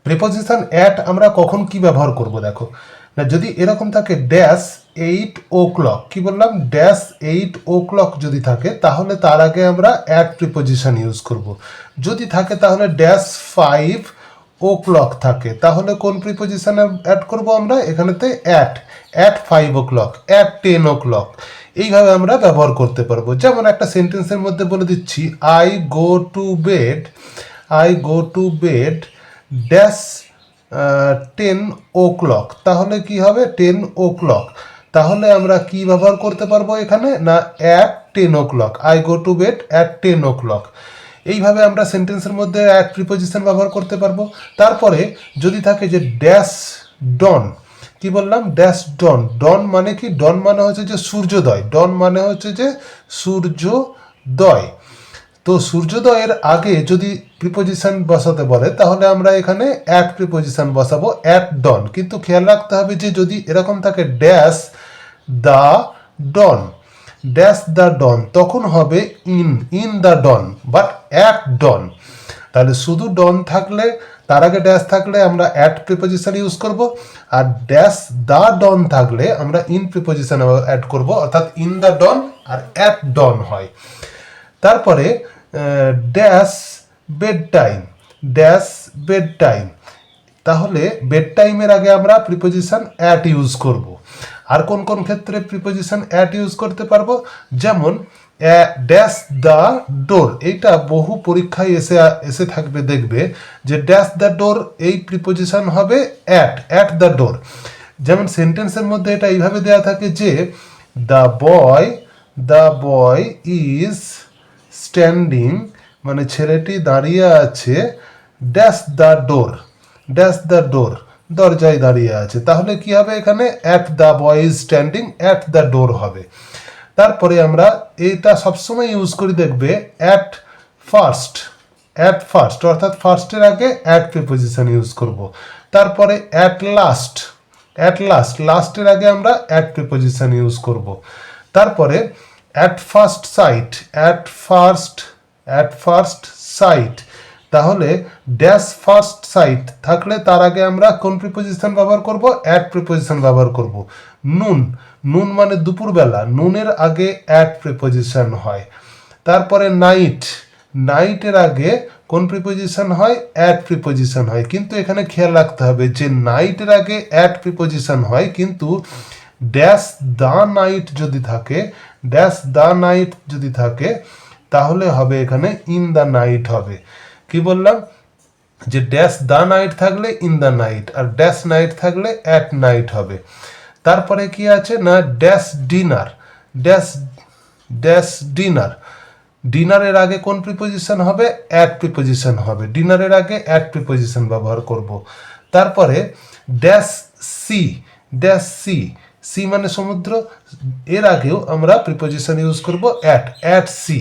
Preposition at আমরা কখন কি ব্যবহার করব দেখো না, যদি এরকম থাকে ড্যাশ 8 o'clock, কি বললাম ড্যাশ 8 o'clock যদি থাকে তাহলে তার আগে আমরা অ্যাট প্রিপোজিশন ইউজ করব। যদি থাকে তাহলে ড্যাশ 5 o'clock থাকে তাহলে কোন প্রিপোজিশন অ্যাড করব আমরা এখানেতে অ্যাট 5 o'clock, অ্যাট 10 o'clock, এইভাবে আমরা ব্যবহার করতে পারবো। যেমন একটা সেন্টেন্সের মধ্যে বলে দিচ্ছি I go to bed dash 10 o'clock, তাহলে কি হবে 10 o'clock, তাহলে আমরা কি ব্যবহার করতে পারবো এখানে না at 10 o'clock, I go to bed at 10 o'clock। এইভাবে আমরা সেন্টেন্সের মধ্যে অ্যাট প্রিপোজিশন ব্যবহার করতে পারবো। তারপরে যদি থাকে যে ড্যাশ ডন, কি বললাম ড্যাশ ডন, ডন মানে কি, ডন মানে হচ্ছে যে সূর্যোদয়, ডন মানে হচ্ছে যে সূর্যোদয়। তো সূর্যোদয়ের আগে যদি প্রিপোজিশন বসাতে বলে তাহলে আমরা এখানে অ্যাট প্রিপোজিশন বসাবো অ্যাট ডন। কিন্তু খেয়াল রাখতে হবে যে যদি এরকম থাকে dash the dawn, dash the dawn, তখন হবে in the dawn, but at dawn. তাহলে শুধু ডন থাকলে তার আগে ড্যাশ থাকলে আমরা অ্যাট প্রিপোজিশন ইউজ করব, আর ড্যাশ দ্য ডন থাকলে আমরা ইন প্রিপোজিশন অ্যাড করব, অর্থাৎ ইন দ্য ডন আর অ্যাট ডন হয়। তারপরে ড্যাশ বেড টাইম, তাহলে বেড টাইমের আগে আমরা প্রিপোজিশন অ্যাট ইউজ করব। আর কোন কোন ক্ষেত্রে প্রিপোজিশন অ্যাট ইউজ করতে পারবো, যেমন ড্যাশ দ্য ডোর, এইটা বহু পরীক্ষায় এসে থাকবে, দেখবে যে ড্যাশ দ্য ডোর এই প্রিপোজিশন হবে অ্যাট দ্য ডোর। যেমন সেন্টেন্সের মধ্যে এটা এইভাবে দেওয়া থাকে যে দ্য বয় ইজ স্ট্যান্ডিং, মানে ছেলেটি দাঁড়িয়ে আছে ড্যাশ দ্য ডোর, দরজায় দাঁড়িয়ে আছে, তাহলে কি হবে এখানে at the boy is standing, at the door হবে। তারপরে আমরা এটা সবসময় ইউজ করি, দেখবে অ্যাট ফার্স্ট, অর্থাৎ ফার্স্টের আগে অ্যাট প্রিপোজিশন ইউজ করব। তারপরে অ্যাট লাস্টের আগে আমরা অ্যাট প্রিপোজিশন ইউজ করব। তারপরে অ্যাট ফার্স্ট সাইট, তাহলে ড্যাশ ফার্স্ট সাইট থাকলে তার আগে আমরা কোন প্রিপোজিশন ব্যবহার করব, অ্যাট প্রিপোজিশন ব্যবহার করব। নুন মানে দুপুরবেলা, নুনের আগে অ্যাট প্রিপোজিশন হয়। তারপরে নাইটের আগে কোন প্রিপোজিশন হয়, অ্যাট প্রিপোজিশন হয়। কিন্তু এখানে খেয়াল রাখতে হবে যে নাইটের আগে অ্যাট প্রিপোজিশন হয়, কিন্তু ড্যাশ দ্য নাইট যদি থাকে তাহলে হবে এখানে ইন দ্য নাইট হবে। কি বললাম যে ড্যাশ দ্য নাইট থাকলে ইন দ্য নাইট, আর ড্যাশ নাইট থাকলে অ্যাট নাইট হবে। তারপরে কি আছে না ডিনারের আগে কোন প্রিপোজিশন হবে, অ্যাট প্রিপোজিশন হবে, ডিনারের আগে অ্যাট প্রিপোজিশন ব্যবহার করব। তারপরে ড্যাশ সি মানে সমুদ্র, এর আগেও আমরা প্রিপোজিশন ইউজ করব অ্যাট সি,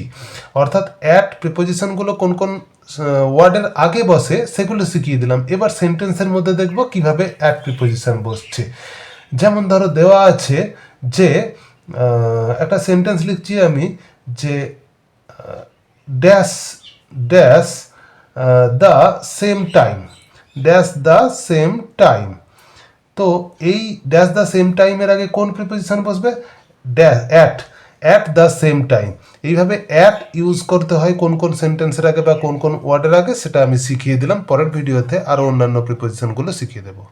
অর্থাৎ অ্যাট প্রিপোজিশনগুলো কোন কোন ওয়ার্ডের আগে বসে সেগুলো শিখিয়ে দিলাম। এবার সেন্টেন্সের মধ্যে দেখব কিভাবে অ্যাট প্রিপোজিশন বসছে। যেমন ধরো দেওয়া আছে যে একটা সেন্টেন্স লিখছি আমি যে ড্যাশ দ্য সেম টাইম, তো এই ড্যাশ দ্য সেম টাইমের আগে কোন প্রিপোজিশন বসবে, অ্যাট দ্য সেম টাইম। এইভাবে অ্যাট ইউজ করতে হয় কোন কোন সেন্টেন্সের আগে বা কোন কোন ওয়ার্ডের আগে, সেটা আমি শিখিয়ে দিলাম। পরের ভিডিওতে আরও অন্যান্য প্রিপোজিশনগুলো শিখিয়ে দেবো।